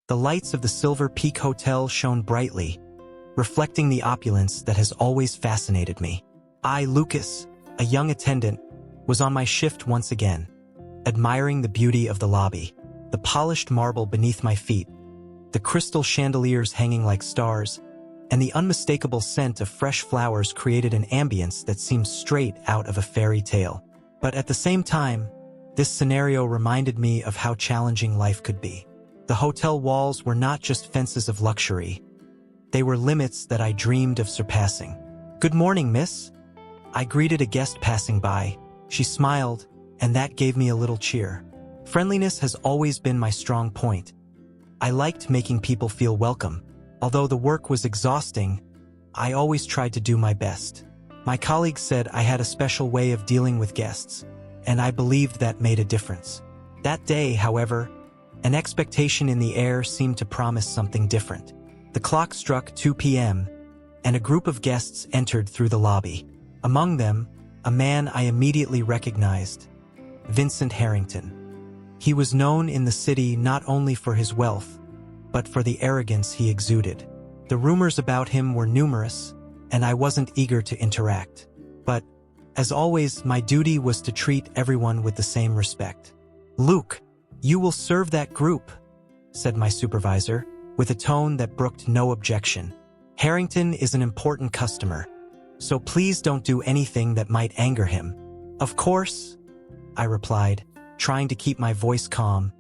The lights of the Silver Peak Hotel shone brightly, reflecting the opulence that has always fascinated me. I, Lucas, a young attendant, was on my shift once again, admiring the beauty of the lobby, the polished marble beneath my feet, the crystal chandeliers hanging like stars, and the unmistakable scent of fresh flowers created an ambience that seemed straight out of a fairy tale. But at the same time, this scenario reminded me of how challenging life could be. The hotel walls were not just fences of luxury. They were limits that I dreamed of surpassing. "Good morning, miss." I greeted a guest passing by. She smiled, and that gave me a little cheer. Friendliness has always been my strong point. I liked making people feel welcome. Although the work was exhausting, I always tried to do my best. My colleagues said I had a special way of dealing with guests, and I believed that made a difference. That day, however, an expectation in the air seemed to promise something different. The clock struck 2 p.m., and a group of guests entered through the lobby. Among them, a man I immediately recognized, Vincent Harrington. He was known in the city not only for his wealth, but for the arrogance he exuded. The rumors about him were numerous, and I wasn't eager to interact. But, as always, my duty was to treat everyone with the same respect. "Luke, you will serve that group," said my supervisor, with a tone that brooked no objection. "Harrington is an important customer, so please don't do anything that might anger him." "Of course," I replied, trying to keep my voice calm,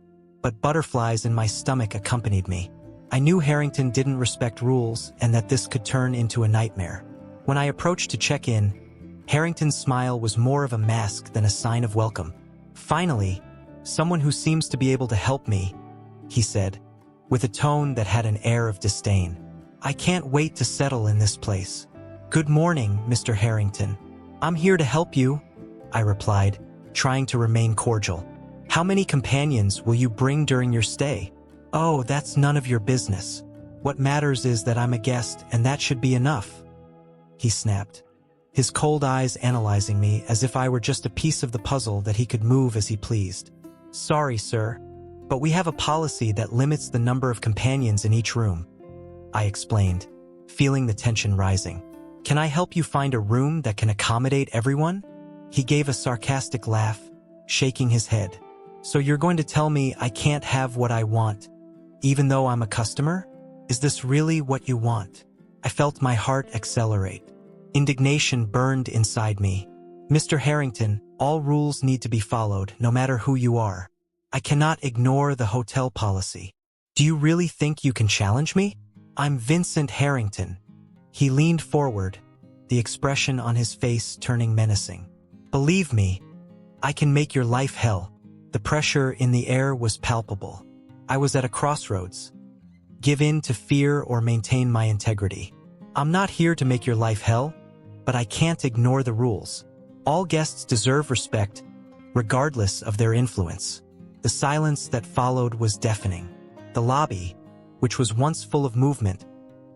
but butterflies in my stomach accompanied me. I knew Harrington didn't respect rules and that this could turn into a nightmare. When I approached to check in, Harrington's smile was more of a mask than a sign of welcome. "Finally, someone who seems to be able to help me," he said, with a tone that had an air of disdain. "I can't wait to settle in this place." "Good morning, Mr. Harrington. I'm here to help you," I replied, trying to remain cordial. "How many companions will you bring during your stay?" "Oh, that's none of your business. What matters is that I'm a guest, and that should be enough," he snapped, his cold eyes analyzing me as if I were just a piece of the puzzle that he could move as he pleased. "Sorry, sir, but we have a policy that limits the number of companions in each room," I explained, feeling the tension rising. "Can I help you find a room that can accommodate everyone?" He gave a sarcastic laugh, shaking his head. "So you're going to tell me I can't have what I want, even though I'm a customer? Is this really what you want?" I felt my heart accelerate. Indignation burned inside me. "Mr. Harrington, all rules need to be followed, no matter who you are. I cannot ignore the hotel policy. Do you really think you can challenge me? I'm Vincent Harrington." He leaned forward, the expression on his face turning menacing. "Believe me, I can make your life hell." The pressure in the air was palpable. I was at a crossroads. Give in to fear or maintain my integrity. "I'm not here to make your life hell, but I can't ignore the rules. All guests deserve respect, regardless of their influence." The silence that followed was deafening. The lobby, which was once full of movement,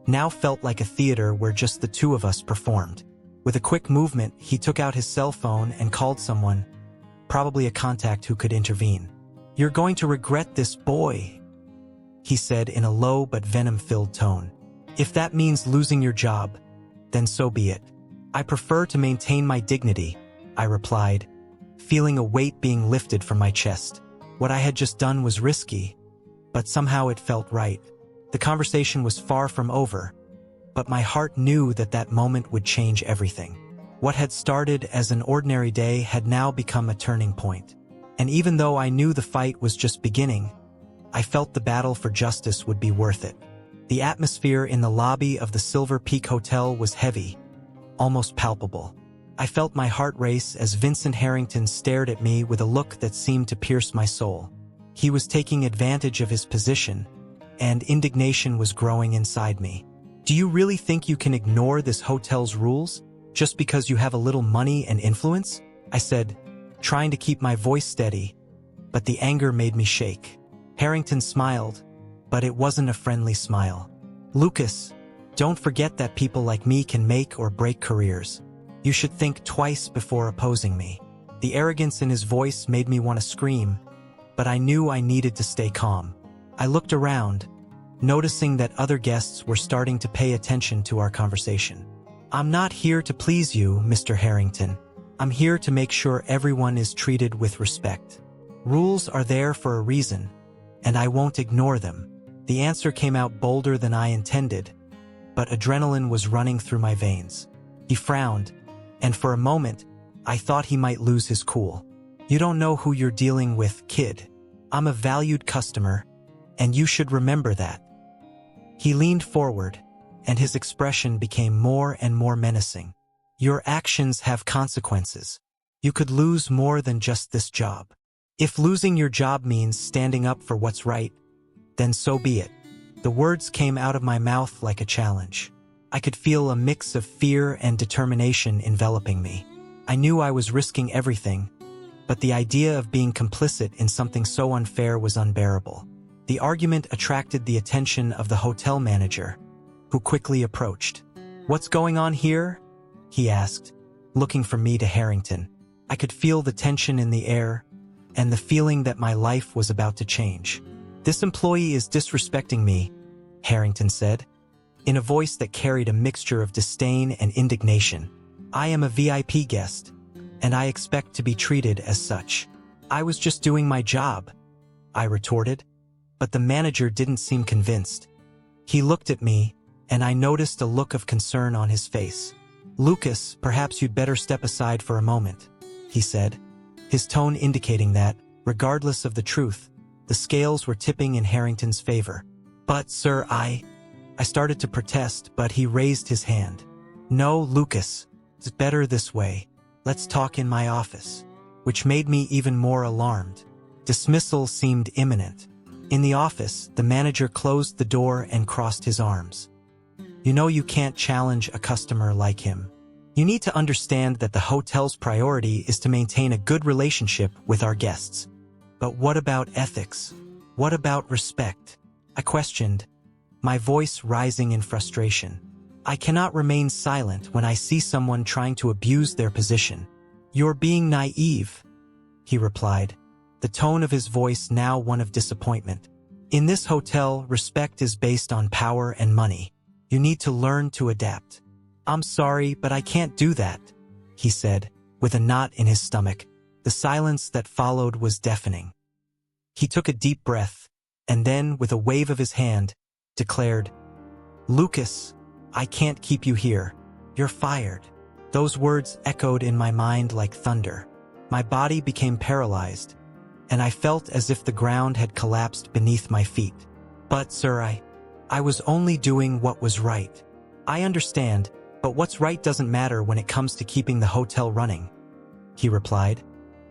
now felt like a theater where just the two of us performed. With a quick movement, he took out his cell phone and called someone, probably a contact who could intervene. "You're going to regret this, boy," he said in a low but venom-filled tone. "If that means losing your job, then so be it." "I prefer to maintain my dignity," I replied, feeling a weight being lifted from my chest. What I had just done was risky, but somehow it felt right. The conversation was far from over, but my heart knew that that moment would change everything. What had started as an ordinary day had now become a turning point. And even though I knew the fight was just beginning, I felt the battle for justice would be worth it. The atmosphere in the lobby of the Silver Peak Hotel was heavy, almost palpable. I felt my heart race as Vincent Harrington stared at me with a look that seemed to pierce my soul. He was taking advantage of his position, and indignation was growing inside me. "Do you really think you can ignore this hotel's rules just because you have a little money and influence?" I said, trying to keep my voice steady, but the anger made me shake. Harrington smiled, but it wasn't a friendly smile. "Lucas, don't forget that people like me can make or break careers. You should think twice before opposing me." The arrogance in his voice made me want to scream, but I knew I needed to stay calm. I looked around, noticing that other guests were starting to pay attention to our conversation. "I'm not here to please you, Mr. Harrington. I'm here to make sure everyone is treated with respect. Rules are there for a reason, and I won't ignore them." The answer came out bolder than I intended, but adrenaline was running through my veins. He frowned, and for a moment, I thought he might lose his cool. "You don't know who you're dealing with, kid. I'm a valued customer, and you should remember that." He leaned forward, and his expression became more and more menacing. "Your actions have consequences. You could lose more than just this job. If losing your job means standing up for what's right, then so be it." The words came out of my mouth like a challenge. I could feel a mix of fear and determination enveloping me. I knew I was risking everything, but the idea of being complicit in something so unfair was unbearable. The argument attracted the attention of the hotel manager, who quickly approached. "What's going on here?" he asked, looking from me to Harrington. I could feel the tension in the air and the feeling that my life was about to change. "This employee is disrespecting me," Harrington said, in a voice that carried a mixture of disdain and indignation. "I am a VIP guest, and I expect to be treated as such." "I was just doing my job," I retorted, but the manager didn't seem convinced. He looked at me, and I noticed a look of concern on his face. "Lucas, perhaps you'd better step aside for a moment," he said, his tone indicating that, regardless of the truth, the scales were tipping in Harrington's favor. "But, sir, I started to protest, but he raised his hand. "No, Lucas, it's better this way. Let's talk in my office," which made me even more alarmed. Dismissal seemed imminent. In the office, the manager closed the door and crossed his arms. "You know you can't challenge a customer like him. You need to understand that the hotel's priority is to maintain a good relationship with our guests. But what about ethics? What about respect?" I questioned, my voice rising in frustration. "I cannot remain silent when I see someone trying to abuse their position." "You're being naive," he replied, the tone of his voice now one of disappointment. "In this hotel, respect is based on power and money. You need to learn to adapt." "I'm sorry, but I can't do that," he said, with a knot in his stomach. The silence that followed was deafening. He took a deep breath, and then, with a wave of his hand, declared, "Lucas, I can't keep you here. You're fired." Those words echoed in my mind like thunder. My body became paralyzed, and I felt as if the ground had collapsed beneath my feet. "But, sir, I was only doing what was right." "I understand, but what's right doesn't matter when it comes to keeping the hotel running," he replied,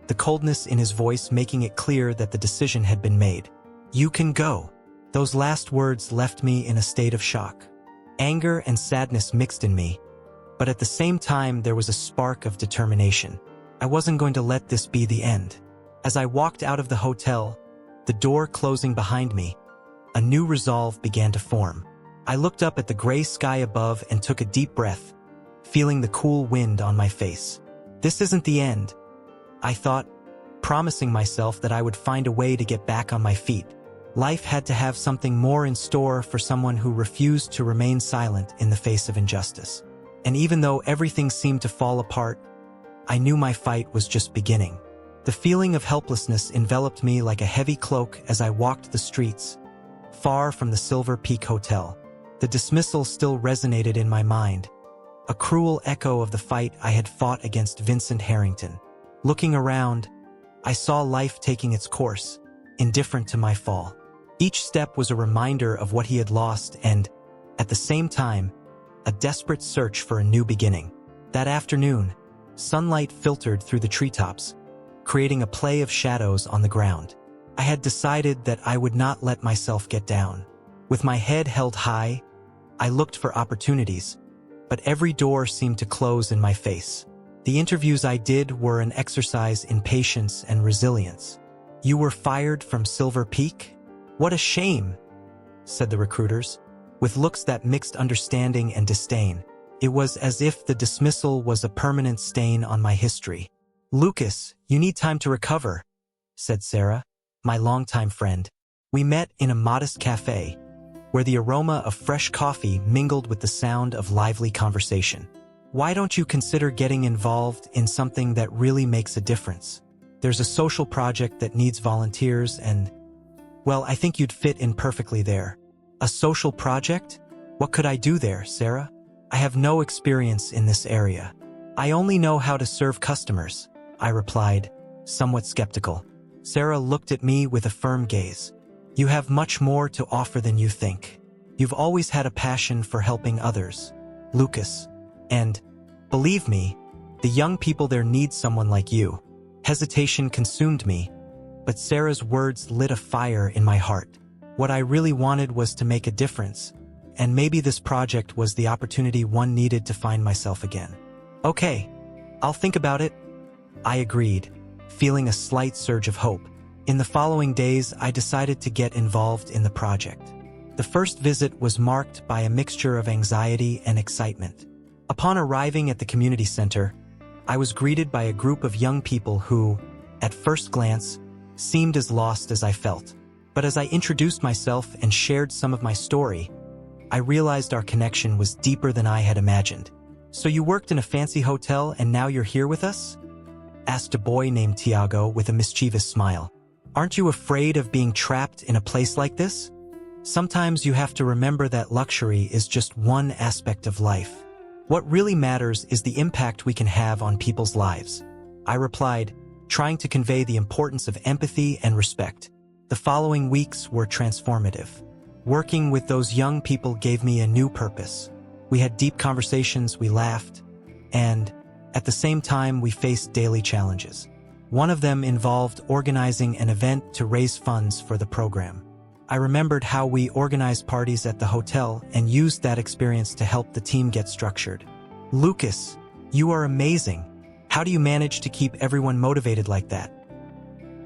the coldness in his voice making it clear that the decision had been made. "You can go." Those last words left me in a state of shock. Anger and sadness mixed in me, but at the same time there was a spark of determination. I wasn't going to let this be the end. As I walked out of the hotel, the door closing behind me, a new resolve began to form. I looked up at the gray sky above and took a deep breath, feeling the cool wind on my face. This isn't the end, I thought, promising myself that I would find a way to get back on my feet. Life had to have something more in store for someone who refused to remain silent in the face of injustice. And even though everything seemed to fall apart, I knew my fight was just beginning. The feeling of helplessness enveloped me like a heavy cloak as I walked the streets, far from the Silver Peak Hotel. The dismissal still resonated in my mind, a cruel echo of the fight I had fought against Vincent Harrington. Looking around, I saw life taking its course, indifferent to my fall. Each step was a reminder of what he had lost and, at the same time, a desperate search for a new beginning. That afternoon, sunlight filtered through the treetops, creating a play of shadows on the ground. I had decided that I would not let myself get down. With my head held high, I looked for opportunities, but every door seemed to close in my face. The interviews I did were an exercise in patience and resilience. "You were fired from Silver Peak? What a shame," said the recruiters, with looks that mixed understanding and disdain. It was as if the dismissal was a permanent stain on my history. "Lucas, you need time to recover," said Sarah, my longtime friend. We met in a modest cafe, where the aroma of fresh coffee mingled with the sound of lively conversation. Why don't you consider getting involved in something that really makes a difference? There's a social project that needs volunteers and, well, I think you'd fit in perfectly there. A social project? What could I do there, Sarah? I have no experience in this area. I only know how to serve customers, I replied, somewhat skeptical. Sarah looked at me with a firm gaze. You have much more to offer than you think. You've always had a passion for helping others, Lucas. And, believe me, the young people there need someone like you. Hesitation consumed me, but Sarah's words lit a fire in my heart. What I really wanted was to make a difference, and maybe this project was the opportunity one needed to find myself again. Okay, I'll think about it, I agreed, feeling a slight surge of hope. In the following days, I decided to get involved in the project. The first visit was marked by a mixture of anxiety and excitement. Upon arriving at the community center, I was greeted by a group of young people who, at first glance, seemed as lost as I felt. But as I introduced myself and shared some of my story, I realized our connection was deeper than I had imagined. So you worked in a fancy hotel and now you're here with us? Asked a boy named Tiago with a mischievous smile. Aren't you afraid of being trapped in a place like this? Sometimes you have to remember that luxury is just one aspect of life. What really matters is the impact we can have on people's lives. I replied, trying to convey the importance of empathy and respect. The following weeks were transformative. Working with those young people gave me a new purpose. We had deep conversations, we laughed, and at the same time we faced daily challenges. One of them involved organizing an event to raise funds for the program. I remembered how we organized parties at the hotel and used that experience to help the team get structured. Lucas, you are amazing. How do you manage to keep everyone motivated like that?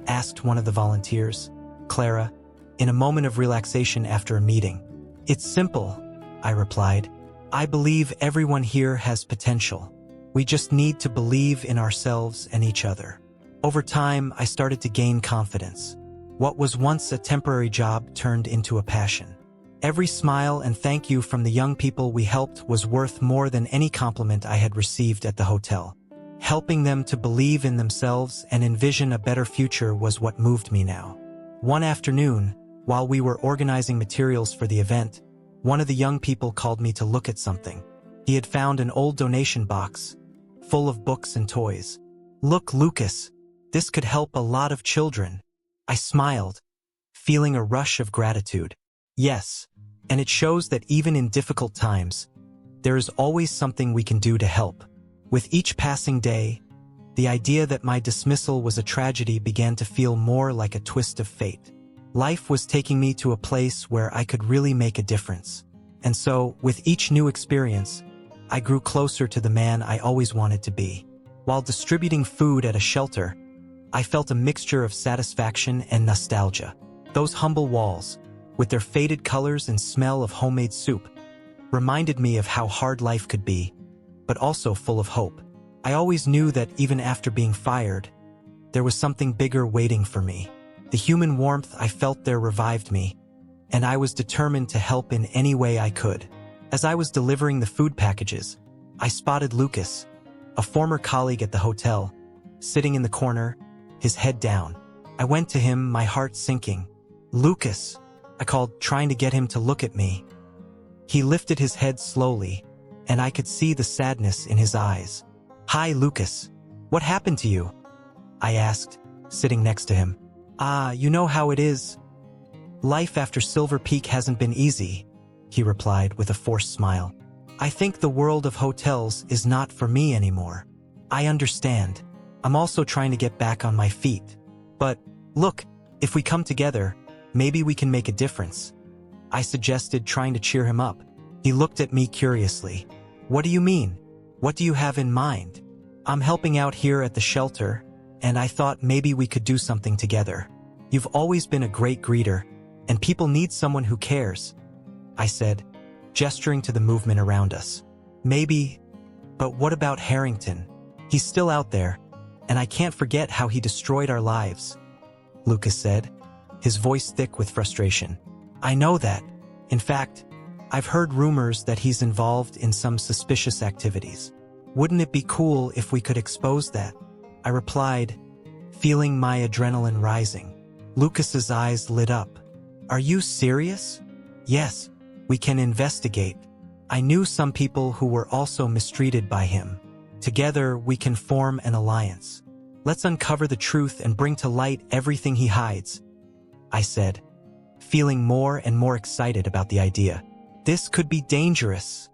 Asked one of the volunteers, Clara, in a moment of relaxation after a meeting. It's simple, I replied. I believe everyone here has potential. We just need to believe in ourselves and each other. Over time, I started to gain confidence. What was once a temporary job turned into a passion. Every smile and thank you from the young people we helped was worth more than any compliment I had received at the hotel. Helping them to believe in themselves and envision a better future was what moved me now. One afternoon, while we were organizing materials for the event, one of the young people called me to look at something. He had found an old donation box, full of books and toys. Look, Lucas, this could help a lot of children. I smiled, feeling a rush of gratitude. Yes, and it shows that even in difficult times, there is always something we can do to help. With each passing day, the idea that my dismissal was a tragedy began to feel more like a twist of fate. Life was taking me to a place where I could really make a difference. And so, with each new experience, I grew closer to the man I always wanted to be. While distributing food at a shelter, I felt a mixture of satisfaction and nostalgia. Those humble walls, with their faded colors and smell of homemade soup, reminded me of how hard life could be, but also full of hope. I always knew that even after being fired, there was something bigger waiting for me. The human warmth I felt there revived me, and I was determined to help in any way I could. As I was delivering the food packages, I spotted Lucas, a former colleague at the hotel, sitting in the corner, his head down. I went to him, my heart sinking. Lucas, I called, trying to get him to look at me. He lifted his head slowly, and I could see the sadness in his eyes. Hi, Lucas. What happened to you? I asked, sitting next to him. You know how it is. Life after Silver Peak hasn't been easy, he replied with a forced smile. I think the world of hotels is not for me anymore. I understand. I'm also trying to get back on my feet. But, look, if we come together, maybe we can make a difference. I suggested, trying to cheer him up. He looked at me curiously. What do you mean? What do you have in mind? I'm helping out here at the shelter, and I thought maybe we could do something together. You've always been a great greeter, and people need someone who cares, I said, gesturing to the movement around us. Maybe, but what about Harrington? He's still out there, and I can't forget how he destroyed our lives, Lucas said, his voice thick with frustration. I know that, In fact, I've heard rumors that he's involved in some suspicious activities. Wouldn't it be cool if we could expose that? I replied, feeling my adrenaline rising. Lucas's eyes lit up. Are you serious? Yes, we can investigate. I knew some people who were also mistreated by him. Together, we can form an alliance. Let's uncover the truth and bring to light everything he hides, I said, feeling more and more excited about the idea. This could be dangerous,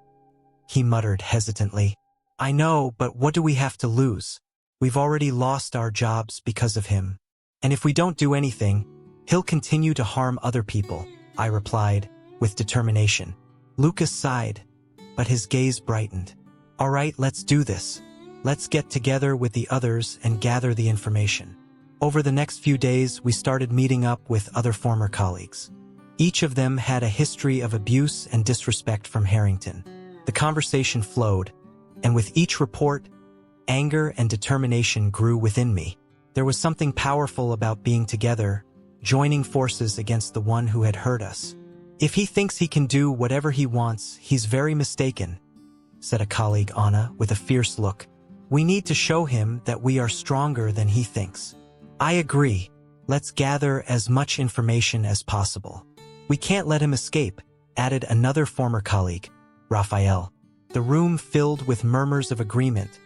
he muttered hesitantly. I know, but what do we have to lose? We've already lost our jobs because of him. And if we don't do anything, he'll continue to harm other people, I replied, with determination. Lucas sighed, but his gaze brightened. All right, let's do this. Let's get together with the others and gather the information. Over the next few days, we started meeting up with other former colleagues. Each of them had a history of abuse and disrespect from Harrington. The conversation flowed, and with each report, anger and determination grew within me. There was something powerful about being together, joining forces against the one who had hurt us. If he thinks he can do whatever he wants, he's very mistaken, said a colleague, Anna, with a fierce look. We need to show him that we are stronger than he thinks. I agree. Let's gather as much information as possible. We can't let him escape, added another former colleague, Raphael. The room filled with murmurs of agreement,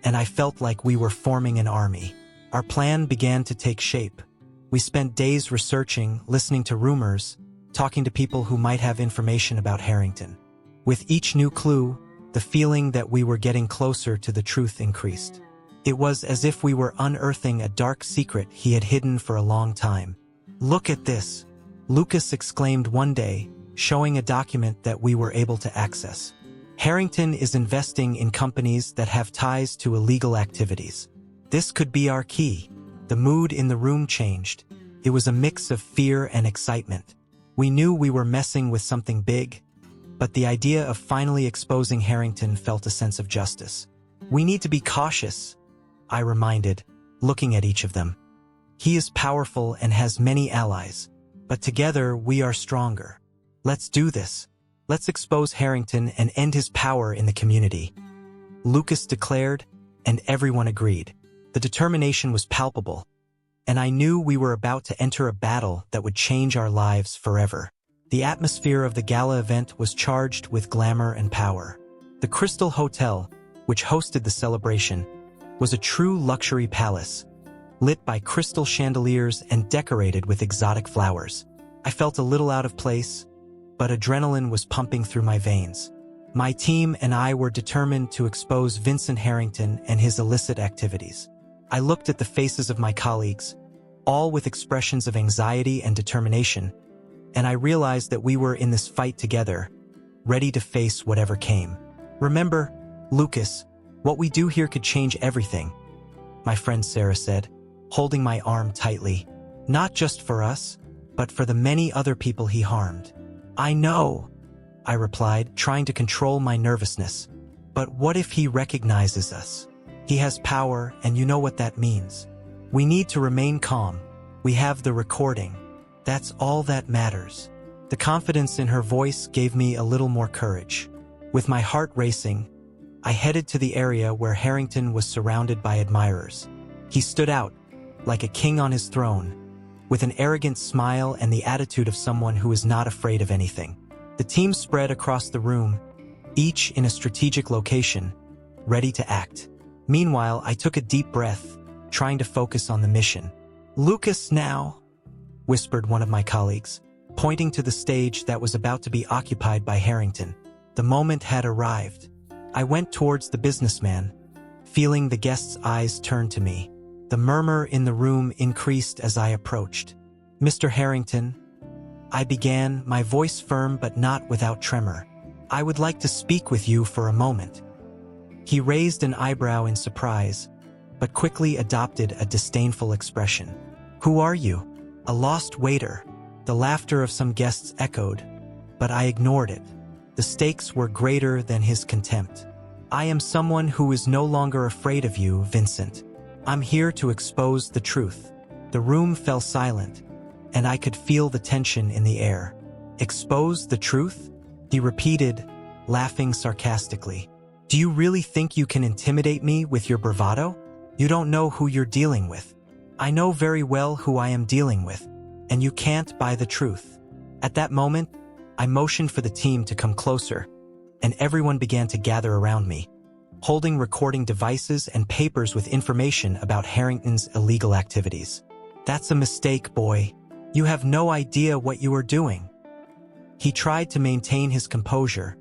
and I felt like we were forming an army. Our plan began to take shape. We spent days researching, listening to rumors, talking to people who might have information about Harrington. With each new clue, the feeling that we were getting closer to the truth increased. It was as if we were unearthing a dark secret he had hidden for a long time. Look at this, Lucas exclaimed one day, showing a document that we were able to access. Harrington is investing in companies that have ties to illegal activities. This could be our key. The mood in the room changed. It was a mix of fear and excitement. We knew we were messing with something big, but the idea of finally exposing Harrington felt a sense of justice. We need to be cautious, I reminded, looking at each of them. He is powerful and has many allies, but together we are stronger. Let's do this. Let's expose Harrington and end his power in the community, Lucas declared, and everyone agreed. The determination was palpable, and I knew we were about to enter a battle that would change our lives forever. The atmosphere of the gala event was charged with glamour and power. The Crystal Hotel, which hosted the celebration, was a true luxury palace, lit by crystal chandeliers and decorated with exotic flowers. I felt a little out of place, but adrenaline was pumping through my veins. My team and I were determined to expose Vincent Harrington and his illicit activities. I looked at the faces of my colleagues, all with expressions of anxiety and determination, and I realized that we were in this fight together, ready to face whatever came. Remember, Lucas, what we do here could change everything, my friend Sarah said, holding my arm tightly. Not just for us, but for the many other people he harmed. I know, I replied, trying to control my nervousness. But what if he recognizes us? He has power, and you know what that means. We need to remain calm. We have the recording. That's all that matters. The confidence in her voice gave me a little more courage. With my heart racing, I headed to the area where Harrington was surrounded by admirers. He stood out, like a king on his throne, with an arrogant smile and the attitude of someone who is not afraid of anything. The team spread across the room, each in a strategic location, ready to act. Meanwhile, I took a deep breath, trying to focus on the mission. Lucas now, whispered one of my colleagues, pointing to the stage that was about to be occupied by Harrington. The moment had arrived. I went towards the businessman, feeling the guest's eyes turn to me. The murmur in the room increased as I approached. Mr. Harrington, I began, my voice firm but not without tremor. I would like to speak with you for a moment. He raised an eyebrow in surprise, but quickly adopted a disdainful expression. Who are you? A lost waiter. The laughter of some guests echoed, but I ignored it. The stakes were greater than his contempt. I am someone who is no longer afraid of you, Vincent. I'm here to expose the truth. The room fell silent, and I could feel the tension in the air. Expose the truth? He repeated, laughing sarcastically. Do you really think you can intimidate me with your bravado? You don't know who you're dealing with. I know very well who I am dealing with, and you can't buy the truth. At that moment, I motioned for the team to come closer, and everyone began to gather around me, holding recording devices and papers with information about Harrington's illegal activities. That's a mistake, boy. You have no idea what you are doing. He tried to maintain his composure,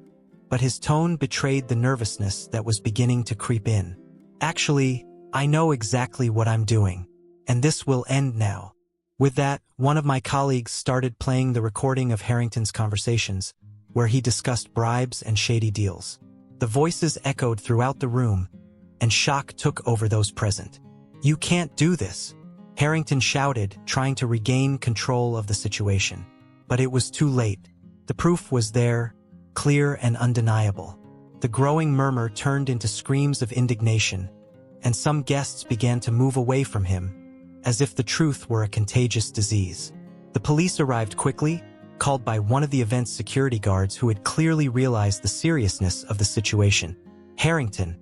but his tone betrayed the nervousness that was beginning to creep in. Actually, I know exactly what I'm doing, and this will end now. With that, one of my colleagues started playing the recording of Harrington's conversations, where he discussed bribes and shady deals. The voices echoed throughout the room, and shock took over those present. You can't do this, Harrington shouted, trying to regain control of the situation. But it was too late. The proof was there, clear and undeniable. The growing murmur turned into screams of indignation, and some guests began to move away from him, as if the truth were a contagious disease. The police arrived quickly, called by one of the event's security guards who had clearly realized the seriousness of the situation. Harrington,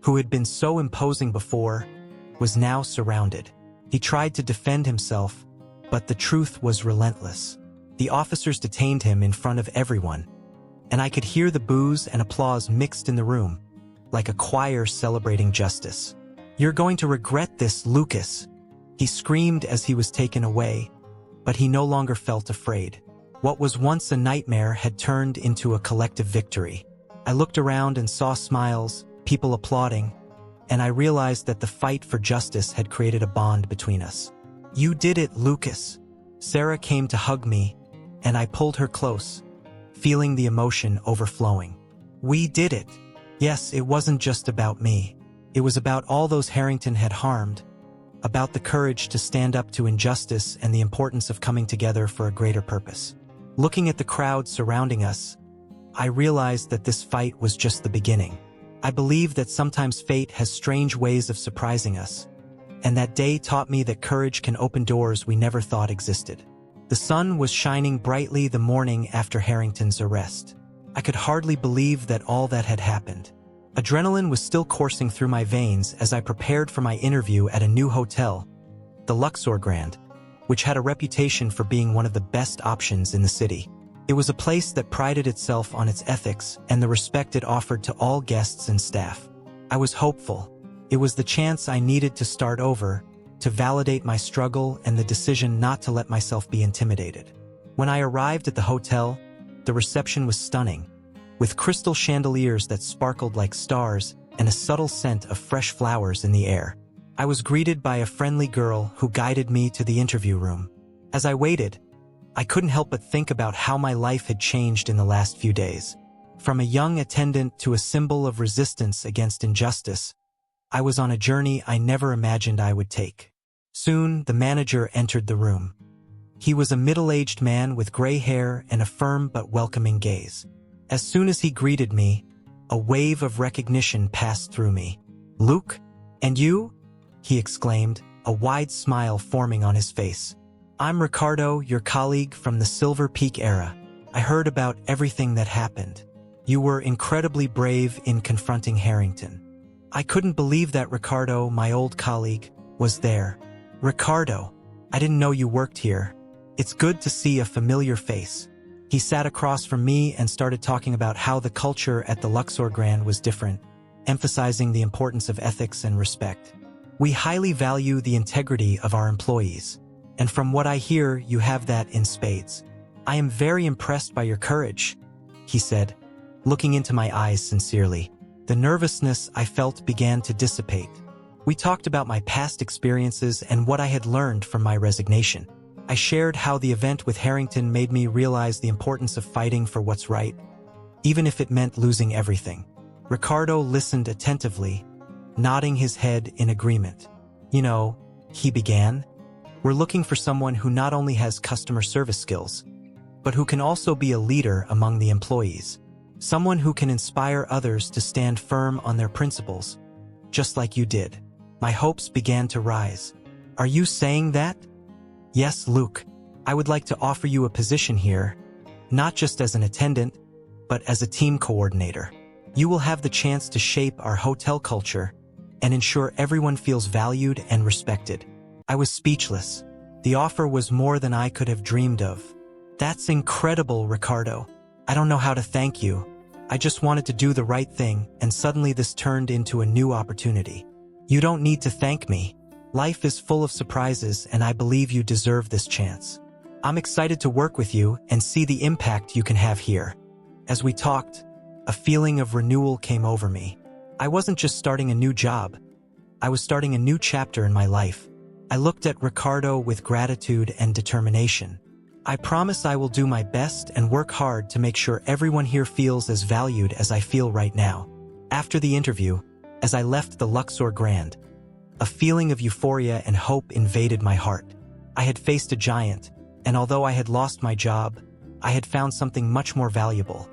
who had been so imposing before, was now surrounded. He tried to defend himself, but the truth was relentless. The officers detained him in front of everyone, and I could hear the boos and applause mixed in the room, like a choir celebrating justice. You're going to regret this, Lucas, he screamed as he was taken away, but he no longer felt afraid. What was once a nightmare had turned into a collective victory. I looked around and saw smiles, people applauding, and I realized that the fight for justice had created a bond between us. You did it, Lucas. Sarah came to hug me, and I pulled her close, feeling the emotion overflowing. We did it. Yes, it wasn't just about me. It was about all those Harrington had harmed, about the courage to stand up to injustice and the importance of coming together for a greater purpose. Looking at the crowd surrounding us, I realized that this fight was just the beginning. I believe that sometimes fate has strange ways of surprising us, and that day taught me that courage can open doors we never thought existed. The sun was shining brightly the morning after Harrington's arrest. I could hardly believe that all that had happened. Adrenaline was still coursing through my veins as I prepared for my interview at a new hotel, the Luxor Grand, which had a reputation for being one of the best options in the city. It was a place that prided itself on its ethics and the respect it offered to all guests and staff. I was hopeful. It was the chance I needed to start over, to validate my struggle and the decision not to let myself be intimidated. When I arrived at the hotel, the reception was stunning, with crystal chandeliers that sparkled like stars and a subtle scent of fresh flowers in the air. I was greeted by a friendly girl who guided me to the interview room. As I waited, I couldn't help but think about how my life had changed in the last few days. From a young attendant to a symbol of resistance against injustice, I was on a journey I never imagined I would take. Soon, the manager entered the room. He was a middle-aged man with gray hair and a firm but welcoming gaze. As soon as he greeted me, a wave of recognition passed through me. "Luke? And you?" he exclaimed, a wide smile forming on his face. "I'm Ricardo, your colleague from the Silver Peak era. I heard about everything that happened. You were incredibly brave in confronting Harrington." I couldn't believe that Ricardo, my old colleague, was there. "Ricardo, I didn't know you worked here. It's good to see a familiar face." He sat across from me and started talking about how the culture at the Luxor Grand was different, emphasizing the importance of ethics and respect. "We highly value the integrity of our employees, and from what I hear, you have that in spades. I am very impressed by your courage," he said, looking into my eyes sincerely. The nervousness I felt began to dissipate. We talked about my past experiences and what I had learned from my resignation. I shared how the event with Harrington made me realize the importance of fighting for what's right, even if it meant losing everything. Ricardo listened attentively, nodding his head in agreement. "You know," he began, "we're looking for someone who not only has customer service skills, but who can also be a leader among the employees. Someone who can inspire others to stand firm on their principles, just like you did." My hopes began to rise. "Are you saying that?" "Yes, Luke. I would like to offer you a position here," not just as an attendant, but as a team coordinator. You will have the chance to shape our hotel culture and ensure everyone feels valued and respected. I was speechless. The offer was more than I could have dreamed of. That's incredible, Ricardo. I don't know how to thank you. I just wanted to do the right thing, and suddenly this turned into a new opportunity. You don't need to thank me. Life is full of surprises, and I believe you deserve this chance. I'm excited to work with you and see the impact you can have here. As we talked, a feeling of renewal came over me. I wasn't just starting a new job. I was starting a new chapter in my life. I looked at Ricardo with gratitude and determination. I promise I will do my best and work hard to make sure everyone here feels as valued as I feel right now. After the interview, as I left the Luxor Grand, a feeling of euphoria and hope invaded my heart. I had faced a giant, and although I had lost my job, I had found something much more valuable: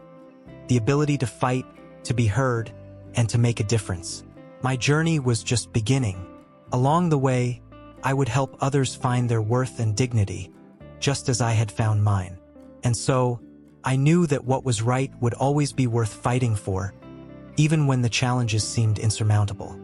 the ability to fight, to be heard, and to make a difference. My journey was just beginning. Along the way, I would help others find their worth and dignity, just as I had found mine. And so, I knew that what was right would always be worth fighting for, even when the challenges seemed insurmountable.